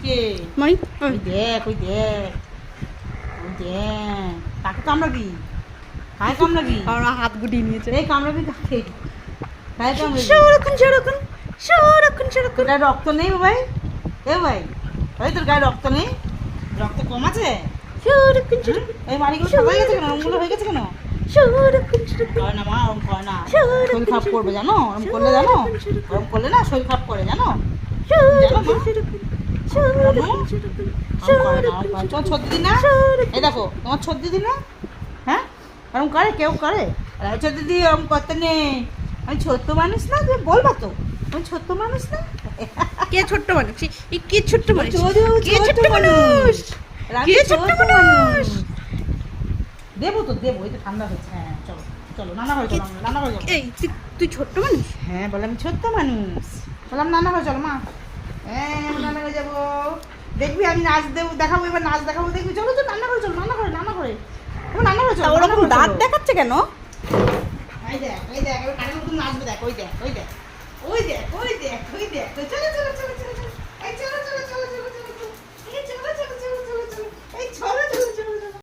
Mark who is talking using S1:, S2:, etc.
S1: কে
S2: মাই
S1: ওই দেখ ওই দেখ ওই দেখ কাকে কামড়াবি কাকে কামড়াবি
S2: আর হাত গুটিয়ে নিয়েছে
S1: এই কামড়াবি কাকে কাকে কামড়াবি
S2: সরক্ষণ সরক্ষণ সরক্ষণ সরক্ষণ
S1: তোর গায়ে রক্ত নেই ভাই এ ভাই ওই তোর গায়ে রক্ত নেই রক্ত কম আছে
S2: সরক্ষণ সরক্ষণ
S1: এই মাড়িগুলো সাদা হয়ে গেছে কেন রঙগুলো হয়ে গেছে কেন
S2: সরক্ষণ সরক্ষণ
S1: করে না মা ওরম করে না শরীর খারাপ করবে জানো ওরম করলে জানো ওরম করলে না শরীর খারাপ করে জানো জানো মা তোমার ছর্দি দিই না এই দেখো তোমার ছর্দি দিই না হ্যাঁ ওরম করে কেউ করে ছর্দি দিদি ওরম করতে নেই আমি ছোট্ট মানুষ না তুমি বলবা তো আমি ছোট্ট মানুষ না
S2: কে ছোট্ট মানুষ এই কে ছোট্ট মানুষ কে
S1: ছোট
S2: ছোট্ট মানুষ কে ছোট্ট মানুষ
S1: দেবো তো দেবো এই তো ঠান্ডা হচ্ছে হ্যাঁ চলো চলো নানা ঘরে চলো নানা ঘরে চলো
S2: এই তুই ছোট্ট মানুষ
S1: হ্যাঁ বললাম আমি ছোট্ট মানুষ বললাম নানা ঘরে চলো মা হ্যাঁ আমি নানা ঘরে যাবো দেখবি আমি নাচ দেবো দেখাবো এবার নাচ দেখাবো দেখবি চলো তো নানা ঘরে চলো নানা ঘরে এবার নানা ঘরে চলো
S2: ওরকম দাঁত দেখাচ্ছে কেন
S1: এই দেখ এবার কানের মতন নাচবে দেখ ওই দেখ ওই দেখ ওই দেখ ওই দেখ ওই দেখ চলো চলো চলো চলো চলো